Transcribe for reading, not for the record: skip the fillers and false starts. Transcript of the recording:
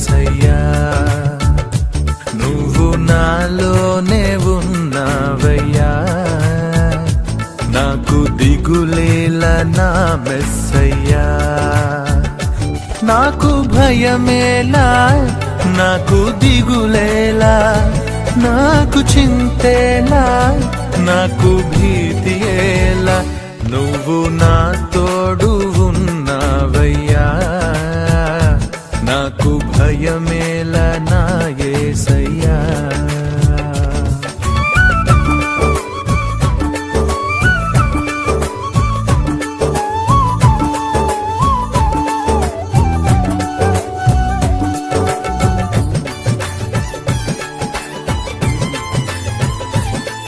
యేసయ్యా నువ్వు నాలోనే ఉన్నావయ్యా నాకు దిగులేలా నా మెస్సయ్యా నాకు భయమేలా నాకు దిగులేలా నాకు చింతేలా నాకు భీతియేలా నువ్వు నా తోడు ఉన్నావయ్యా నాకు భయమేలా నా యేసయ్యా